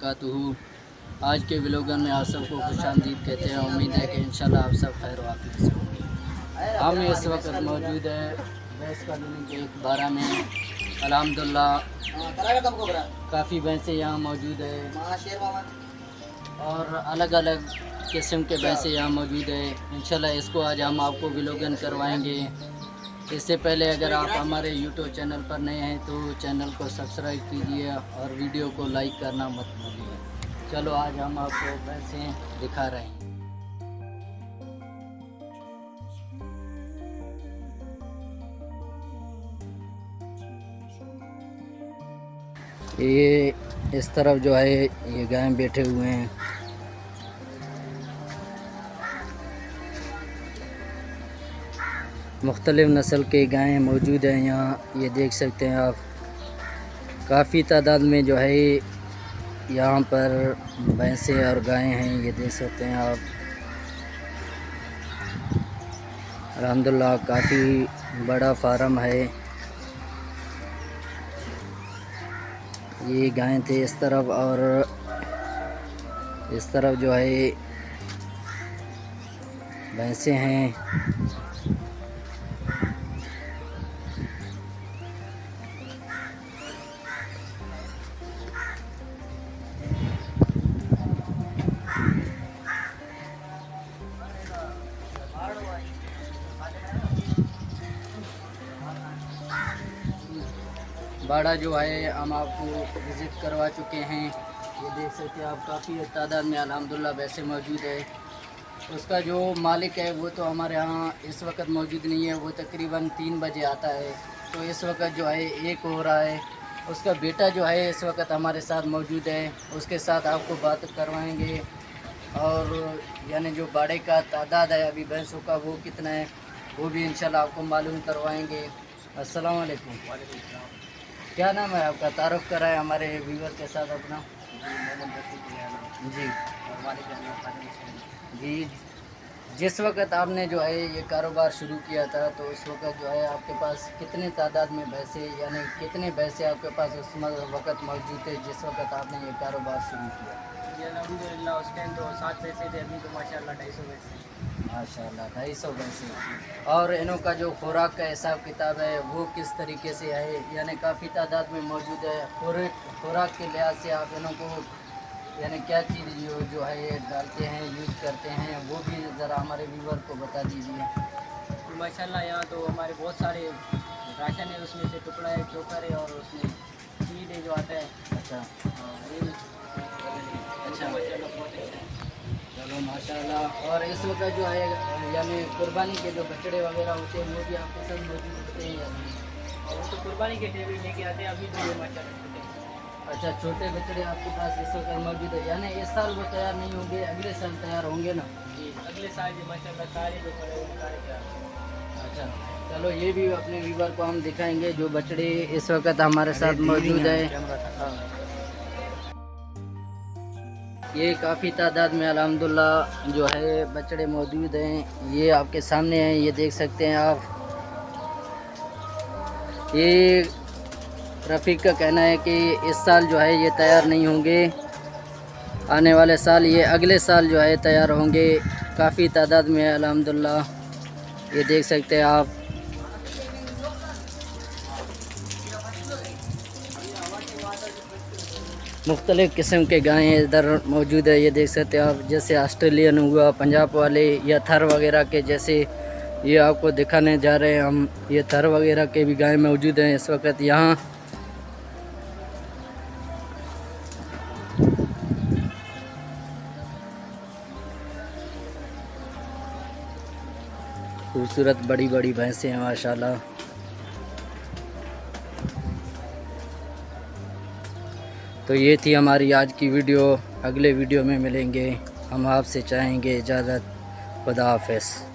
वबरकातुहू। आज के व्लॉगर में आप सबको खुशामदीद कहते हैं। उम्मीद है कि इंशाल्लाह आप सब खैर वाफियत से होंगे। हम इस वक्त मौजूद है भैंस कॉलोनी के एक बारह में। अल्हम्दुलिल्लाह काफ़ी भैंसें यहाँ मौजूद है और अलग अलग किस्म के भैंसें यहाँ मौजूद है। इंशाल्लाह इसको आज हम आपको व्लॉगिंग करवाएंगे। इससे पहले अगर आप हमारे यूट्यूब चैनल पर नए हैं तो चैनल को सब्सक्राइब कीजिए और वीडियो को लाइक करना मत भूलिए। चलो आज हम आपको भैंसें दिखा रहे हैं। ये इस तरफ जो है ये गाय बैठे हुए हैं। मुख्तलिफ़ नस्ल के गायें मौजूद हैं यहाँ, ये देख सकते हैं आप। काफ़ी तादाद में जो है यहाँ पर भैंसें और गायें हैं, ये देख सकते हैं आप। अल्हम्दुलिल्लाह काफ़ी बड़ा फार्म है। ये गायें थे इस तरफ और इस तरफ जो है भैंसें हैं। बाड़ा जो है हम आपको विज़िट करवा चुके हैं। ये देख सकते हैं आप, काफ़ी तादाद में अल्हम्दुलिल्लाह वैसे मौजूद है। उसका जो मालिक है वो तो हमारे यहाँ इस वक्त मौजूद नहीं है, वो तकरीबन 3 बजे आता है। तो इस वक्त जो है 1 हो रहा है। उसका बेटा जो है इस वक्त हमारे साथ मौजूद है, उसके साथ आपको बात करवाएंगे और यानी जो बाड़े का तादाद है अभी भैंसों का वो कितना है वो भी इंशाल्लाह आपको मालूम करवाएंगे। अस्सलाम वालेकुम। क्या नाम है आपका? तारुफ कराएं हमारे व्यूवर के साथ अपना। जी जी। जिस वक्त आपने जो है ये कारोबार शुरू किया था तो उस वक्त जो है आपके पास कितने तादाद में भैंसे यानी कितने भैंसे आपके पास उस वक्त मौजूद थे जिस वक्त आपने ये कारोबार शुरू किया? अल्हम्दुलिल्लाह उस टाइम तो 7 पैसे थे, अभी तो माशाल्लाह 250 पैसे। माशाल्लाह 250 भैंसे। और इनों का जो खुराक का हिसाब किताब है वो किस तरीके से है, यानी काफ़ी तादाद में मौजूद है। खुराक के लिहाज से आप इनों को यानी क्या चीज़ जो है ये डालते हैं, यूज़ करते हैं, वो भी ज़रा हमारे व्यूवर को बता दीजिए। माशाल्लाह यहाँ तो हमारे बहुत सारे राशन है, उसमें से टुकड़ा है, चोकर है और उसमें फीड है जो आता है। अच्छा अच्छा माशाल्लाह बहुत अच्छा है। चलो माशाल्लाह। और इस वक्त जो है यानी कुर्बानी के जो बछड़े वगैरह होते हैं वो भी आपके साथ मौजूद होते हैं या नहीं? और वो तो कुर्बानी के टेबल लेके आते हैं, अभी तो ये माशाल्लाह छोटे हैं। अच्छा, छोटे बछड़े आपके पास इस वक्त मौजूद है, यानी इस साल वो तैयार नहीं होंगे, अगले साल तैयार होंगे ना? जी अगले साल जो माशाल्लाह सारे जो पड़े वो सारे तैयार। अच्छा चलो, ये भी अपने व्यूवर को हम दिखाएंगे जो बछड़े इस वक्त हमारे साथ मौजूद है। ये काफ़ी तादाद में अल्हम्दुलिल्लाह जो है बछड़े मौजूद हैं। ये आपके सामने हैं, ये देख सकते हैं आप। ये रफ़ीक का कहना है कि इस साल जो है ये तैयार नहीं होंगे, आने वाले साल ये अगले साल जो है तैयार होंगे। काफ़ी तादाद में अल्हम्दुलिल्लाह, ये देख सकते हैं आप। मुख्तलिफ़ किस्म के गायें इधर मौजूद है, ये देख सकते हैं आप। जैसे ऑस्ट्रेलियन हुआ, पंजाब वाले या थर वगैरह के, जैसे ये आपको दिखाने जा रहे हैं हम। ये थर वगैरह के भी गायें मौजूद हैं इस वक्त यहाँ। खूबसूरत बड़ी बड़ी भैंसें हैं माशाल्लाह। तो ये थी हमारी आज की वीडियो। अगले वीडियो में मिलेंगे। हम आपसे चाहेंगे इजाज़त। खुदा हाफ़िज़।